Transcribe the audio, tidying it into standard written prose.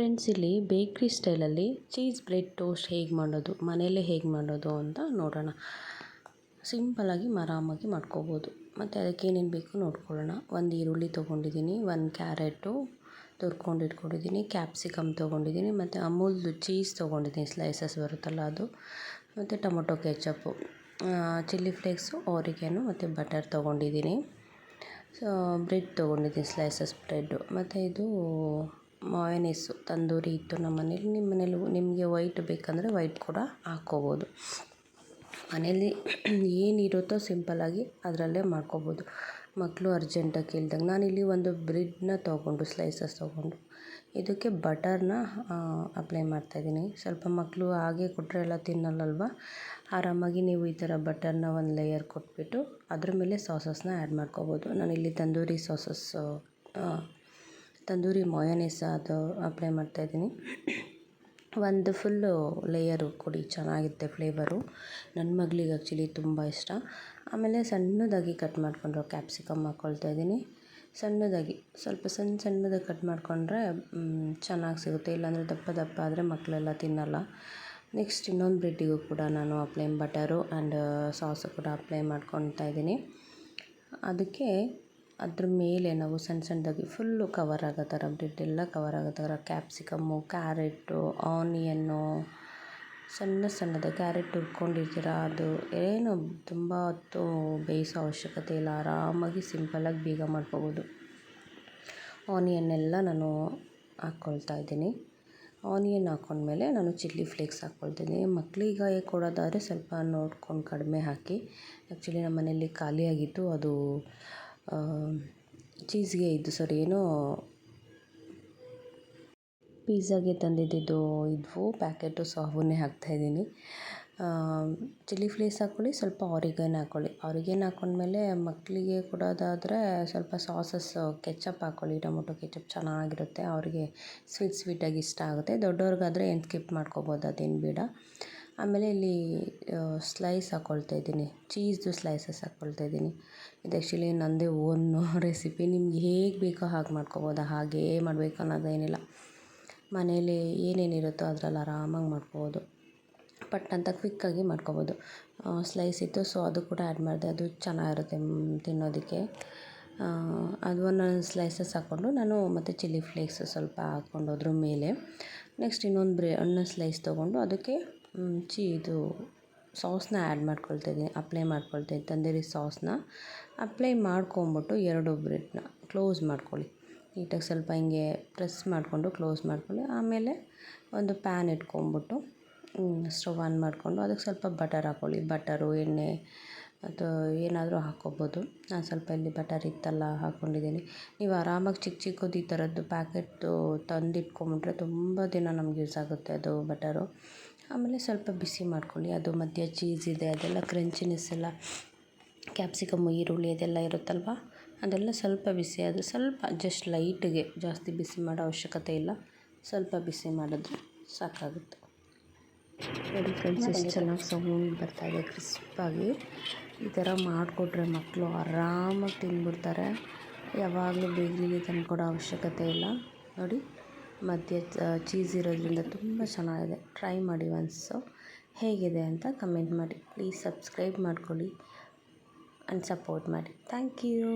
Friends, ಇಲ್ಲಿ ಬೇಕ್ರಿ ಸ್ಟೈಲಲ್ಲಿ ಚೀಸ್ ಬ್ರೆಡ್ ಟೋಸ್ಟ್ ಹೇಗೆ ಮಾಡೋದು, ಮನೆಯಲ್ಲೇ ಹೇಗೆ ಮಾಡೋದು ಅಂತ ನೋಡೋಣ. ಸಿಂಪಲ್ಲಾಗಿ ಆರಾಮಾಗಿ ಮಾಡ್ಕೋಬೋದು. ಮತ್ತು ಅದಕ್ಕೆ ಏನೇನು ಬೇಕು ನೋಡ್ಕೊಳ್ಳೋಣ. ಒಂದು ಈರುಳ್ಳಿ ತೊಗೊಂಡಿದ್ದೀನಿ, ಒಂದು ಕ್ಯಾರೆಟು ತುರ್ಕೊಂಡು ಇಟ್ಕೊಂಡಿದ್ದೀನಿ, ಕ್ಯಾಪ್ಸಿಕಮ್ ತೊಗೊಂಡಿದ್ದೀನಿ, ಮತ್ತು ಅಮೂಲ್ದು ಚೀಸ್ ತೊಗೊಂಡಿದ್ದೀನಿ, ಸ್ಲೈಸಸ್ ಬರುತ್ತಲ್ಲ ಅದು, ಮತ್ತು ಟೊಮೊಟೊ ಕೆಚಪ್ಪು, ಚಿಲ್ಲಿ ಫ್ಲೇಕ್ಸು, ಆರಿಗ್ಯಾನೋ ಮತ್ತು ಬಟರ್ ತೊಗೊಂಡಿದ್ದೀನಿ. ಬ್ರೆಡ್ ತೊಗೊಂಡಿದ್ದೀನಿ, ಸ್ಲೈಸಸ್ ಬ್ರೆಡ್ಡು, ಮತ್ತು ಇದು ಮಾಯೋನೀಸು ತಂದೂರಿ ಇತ್ತು ನಮ್ಮ ಮನೇಲಿ. ನಿಮ್ಮ ಮನೇಲಿ ನಿಮಗೆ ವೈಟ್ ಬೇಕಂದರೆ ವೈಟ್ ಕೂಡ ಹಾಕ್ಕೋಬೋದು. ಮನೇಲಿ ಏನಿರುತ್ತೋ ಸಿಂಪಲ್ಲಾಗಿ ಅದರಲ್ಲೇ ಮಾಡ್ಕೋಬೋದು. ಮಕ್ಕಳು ಅರ್ಜೆಂಟಾಗಿ ಕೇಳಿದಾಗ ನಾನಿಲ್ಲಿ ಒಂದು ಬ್ರೆಡ್ನ ತೊಗೊಂಡು ಸ್ಲೈಸಸ್ ತೊಗೊಂಡು ಇದಕ್ಕೆ ಬಟರ್ನ ಅಪ್ಲೈ ಮಾಡ್ತಾಯಿದ್ದೀನಿ. ಸ್ವಲ್ಪ ಮಕ್ಕಳು ಹಾಗೆ ಕೊಟ್ಟರೆ ಎಲ್ಲ ತಿನ್ನಲ್ಲಲ್ವ, ಆರಾಮಾಗಿ ನೀವು ಈ ಥರ ಬಟರ್ನ ಒಂದು ಲೇಯರ್ ಕೊಟ್ಬಿಟ್ಟು ಅದ್ರ ಮೇಲೆ ಸಾಸಸ್ನ ಆ್ಯಡ್ ಮಾಡ್ಕೋಬೋದು. ನಾನಿಲ್ಲಿ ತಂದೂರಿ ಸಾಸಸ್, ತಂದೂರಿ ಮಾಯೋನೀಸ್ ಅದು ಅಪ್ಲೈ ಮಾಡ್ತಾಯಿದ್ದೀನಿ. ಒಂದು ಫುಲ್ಲು ಲೇಯರು ಕೊಡಿ, ಚೆನ್ನಾಗಿರುತ್ತೆ ಫ್ಲೇವರು. ನನ್ನ ಮಗಳಿಗೆ ಆ್ಯಕ್ಚುಲಿ ತುಂಬ ಇಷ್ಟ. ಆಮೇಲೆ ಸಣ್ಣದಾಗಿ ಕಟ್ ಮಾಡಿಕೊಂಡು ಕ್ಯಾಪ್ಸಿಕಮ್ ಹಾಕ್ಕೊಳ್ತಾಯಿದ್ದೀನಿ. ಸಣ್ಣದಾಗಿ ಸ್ವಲ್ಪ ಸಣ್ಣದಾಗಿ ಕಟ್ ಮಾಡಿಕೊಂಡ್ರೆ ಚೆನ್ನಾಗಿ ಸಿಗುತ್ತೆ, ಇಲ್ಲಾಂದರೆ ದಪ್ಪ ದಪ್ಪ ಆದರೆ ಮಕ್ಕಳೆಲ್ಲ ತಿನ್ನಲ್ಲ. ನೆಕ್ಸ್ಟ್ ಇನ್ನೊಂದು ಬ್ರೆಡ್ಡಿಗೂ ಕೂಡ ನಾನು ಬಟರು ಆ್ಯಂಡ್ ಸಾಸು ಕೂಡ ಅಪ್ಲೈ ಮಾಡ್ಕೊತಾ ಇದ್ದೀನಿ. ಅದಕ್ಕೆ ಅದ್ರ ಮೇಲೆ ನಾವು ಸಣ್ಣದಾಗಿ ಫುಲ್ಲು ಕವರ್ ಆಗೋ ಥರ, ಬ್ರೆಡ್ ಎಲ್ಲ ಕವರ್ ಆಗೋ ಥರ ಕ್ಯಾಪ್ಸಿಕಮ್ಮು, ಕ್ಯಾರೆಟು, ಆನಿಯನ್ನು ಸಣ್ಣದಾಗಿ ಕ್ಯಾರೆಟ್ ಹುರ್ಕೊಂಡಿರ್ತೀರ, ಅದು ಏನು ತುಂಬ ಹೊತ್ತು ಬೇಯಿಸೋ ಅವಶ್ಯಕತೆ ಇಲ್ಲ, ಆರಾಮಾಗಿ ಸಿಂಪಲ್ಲಾಗಿ ಬೇಗ ಮಾಡ್ಕೋಬೋದು. ಆನಿಯನ್ನೆಲ್ಲ ನಾನು ಹಾಕ್ಕೊಳ್ತಾ ಇದ್ದೀನಿ. ಆನಿಯನ್ ಹಾಕ್ಕೊಂಡ್ಮೇಲೆ ನಾನು ಚಿಲ್ಲಿ ಫ್ಲೇಕ್ಸ್ ಹಾಕ್ಕೊಳ್ತೀನಿ. ಮಕ್ಕಳಿಗೆ ಕೊಡೋದಾದರೆ ಸ್ವಲ್ಪ ನೋಡ್ಕೊಂಡು ಕಡಿಮೆ ಹಾಕಿ. ಆ್ಯಕ್ಚುಲಿ ನಮ್ಮ ಮನೇಲಿ ಖಾಲಿಯಾಗಿತ್ತು, ಅದು ಚೀಸ್ಗೆ ಏನೋ ಪಿಜ್ಜಾಗೆ ತಂದಿದ್ದು ಇದ್ವು ಪ್ಯಾಕೆಟು, ಸೊ ಅವನ್ನೇ ಹಾಕ್ತಾಯಿದ್ದೀನಿ. ಚಿಲ್ಲಿ ಫ್ಲೇಕ್ಸ್ ಹಾಕ್ಕೊಳ್ಳಿ, ಸ್ವಲ್ಪ ಆರಿಗೇನ್ ಹಾಕ್ಕೊಳ್ಳಿ. ಆರಿಗೇನ್ ಹಾಕ್ಕೊಂಡ್ಮೇಲೆ ಮಕ್ಕಳಿಗೆ ಕೊಡೋದಾದರೆ ಸ್ವಲ್ಪ ಸಾಸಸ್ ಕೆಚಪ್ ಹಾಕ್ಕೊಳ್ಳಿ, ಟೊಮೊಟೊ ಕೆಚಪ್ ಚೆನ್ನಾಗಿರುತ್ತೆ, ಅವ್ರಿಗೆ ಸ್ವೀಟಾಗಿ ಇಷ್ಟ ಆಗುತ್ತೆ. ದೊಡ್ಡವ್ರಿಗಾದರೆ ಏನು ಸ್ಕಿಪ್ ಮಾಡ್ಕೋಬೋದು, ಅದೇನು ಬೇಡ. ಆಮೇಲೆ ಇಲ್ಲಿ ಸ್ಲೈಸ್ ಹಾಕ್ಕೊಳ್ತಾ ಇದ್ದೀನಿ, ಚೀಸ್ದು ಸ್ಲೈಸಸ್ ಹಾಕ್ಕೊಳ್ತಾ ಇದ್ದೀನಿ. ಇದು ಆ್ಯಕ್ಚುಲಿ ನನ್ನದೇ ಓನು ರೆಸಿಪಿ, ನಿಮ್ಗೆ ಹೇಗೆ ಬೇಕೋ ಹಾಗೆ ಮಾಡ್ಕೋಬೋದು, ಹಾಗೇ ಮಾಡಬೇಕು ಅನ್ನೋದೇನಿಲ್ಲ. ಮನೇಲಿ ಏನೇನಿರುತ್ತೋ ಅದರಲ್ಲಿ ಆರಾಮಾಗಿ ಮಾಡ್ಕೋಬೋದು, ಪಟ್ ಅಂತ ಕ್ವಿಕ್ಕಾಗಿ ಮಾಡ್ಕೋಬೋದು. ಸ್ಲೈಸ್ ಇತ್ತು, ಸೊ ಅದು ಕೂಡ ಆ್ಯಡ್ ಮಾಡಿದೆ, ಅದು ಚೆನ್ನಾಗಿರುತ್ತೆ ತಿನ್ನೋದಕ್ಕೆ. ಅದು ಒಂದೊಂದು ಸ್ಲೈಸಸ್ ಹಾಕ್ಕೊಂಡು ನಾನು ಮತ್ತು ಚಿಲ್ಲಿ ಫ್ಲೇಕ್ಸ್ ಸ್ವಲ್ಪ ಹಾಕ್ಕೊಂಡು ಅದ್ರ ಮೇಲೆ ನೆಕ್ಸ್ಟ್ ಇನ್ನೊಂದು ಸ್ಲೈಸ್ ತೊಗೊಂಡು ಅದಕ್ಕೆ ಇದು ಸಾಸ್ನ ಆ್ಯಡ್ ಮಾಡ್ಕೊಳ್ತಾಯಿದ್ದೀನಿ, ಅಪ್ಲೈ ಮಾಡ್ಕೊಳ್ತಾಯಿದ್ದೀನಿ. ತಂದೂರಿ ಸಾಸ್ನ ಅಪ್ಲೈ ಮಾಡ್ಕೊಂಬಿಟ್ಟು 2 ಬ್ರೆಡ್ನ ಕ್ಲೋಸ್ ಮಾಡ್ಕೊಳ್ಳಿ ನೀಟಾಗಿ, ಸ್ವಲ್ಪ ಹಿಂಗೆ ಪ್ರೆಸ್ ಮಾಡಿಕೊಂಡು ಕ್ಲೋಸ್ ಮಾಡ್ಕೊಳ್ಳಿ. ಆಮೇಲೆ ಒಂದು ಪ್ಯಾನ್ ಇಟ್ಕೊಂಬಿಟ್ಟು ಸ್ಟವ್ ಆನ್ ಮಾಡಿಕೊಂಡು ಅದಕ್ಕೆ ಸ್ವಲ್ಪ ಬಟರ್ ಹಾಕ್ಕೊಳ್ಳಿ. ಬಟರು, ಎಣ್ಣೆ ಅಥವಾ ಏನಾದರೂ ಹಾಕ್ಕೋಬೋದು. ನಾನು ಸ್ವಲ್ಪ ಇಲ್ಲಿ ಬಟರ್ ಇತ್ತಲ್ಲ ಹಾಕ್ಕೊಂಡಿದ್ದೀನಿ. ನೀವು ಆರಾಮಾಗಿ ಚಿಕ್ಕದು ಈ ಥರದ್ದು ಪ್ಯಾಕೆಟ್ಟು ತಂದಿಟ್ಕೊಂಬಿಟ್ರೆ ತುಂಬ ದಿನ ನಮ್ಗೆ ಯೂಸ್ ಆಗುತ್ತೆ ಅದು ಬಟರು. ಆಮೇಲೆ ಸ್ವಲ್ಪ ಬಿಸಿ ಮಾಡ್ಕೊಳ್ಳಿ, ಅದು ಮಧ್ಯೆ ಚೀಸ್ ಇದೆ, ಅದೆಲ್ಲ ಕ್ರಂಚಿನೆಸ್ ಎಲ್ಲ, ಕ್ಯಾಪ್ಸಿಕಮ್ಮು, ಈರುಳ್ಳಿ ಅದೆಲ್ಲ ಇರುತ್ತಲ್ವ, ಅದೆಲ್ಲ ಸ್ವಲ್ಪ ಬಿಸಿ, ಅದು ಸ್ವಲ್ಪ ಜಸ್ಟ್ ಲೈಟಿಗೆ, ಜಾಸ್ತಿ ಬಿಸಿ ಮಾಡೋ ಅವಶ್ಯಕತೆ ಇಲ್ಲ, ಸ್ವಲ್ಪ ಬಿಸಿ ಮಾಡಿದ್ರೆ ಸಾಕಾಗುತ್ತೆ. ನೋಡಿ ಫ್ರೆಂಡ್ಸ್, ಎಷ್ಟು ಚೆನ್ನಾಗಿ ಸೌಂಡ್ ಬರ್ತಾಯಿದೆ, ಕ್ರಿಸ್ಪಾಗಿ. ಈ ಥರ ಮಾಡಿಕೊಟ್ರೆ ಮಕ್ಕಳು ಆರಾಮಾಗಿ ತಿಂದ್ಬಿಡ್ತಾರೆ, ಯಾವಾಗಲೂ ಬೇಗನೆ ತಂದುಕೊಡೋ ಅವಶ್ಯಕತೆ ಇಲ್ಲ. ನೋಡಿ, ಮಧ್ಯೆ ಚೀಸ್ ಇರೋದ್ರಿಂದ ತುಂಬ ಚೆನ್ನಾಗಿದೆ. ಟ್ರೈ ಮಾಡಿ ಒನ್ಸು, ಹೇಗಿದೆ ಅಂತ ಕಮೆಂಟ್ ಮಾಡಿ. ಪ್ಲೀಸ್ ಸಬ್ಸ್ಕ್ರೈಬ್ ಮಾಡ್ಕೊಳ್ಳಿ ಆ್ಯಂಡ್ ಸಪೋರ್ಟ್ ಮಾಡಿ. Thank you.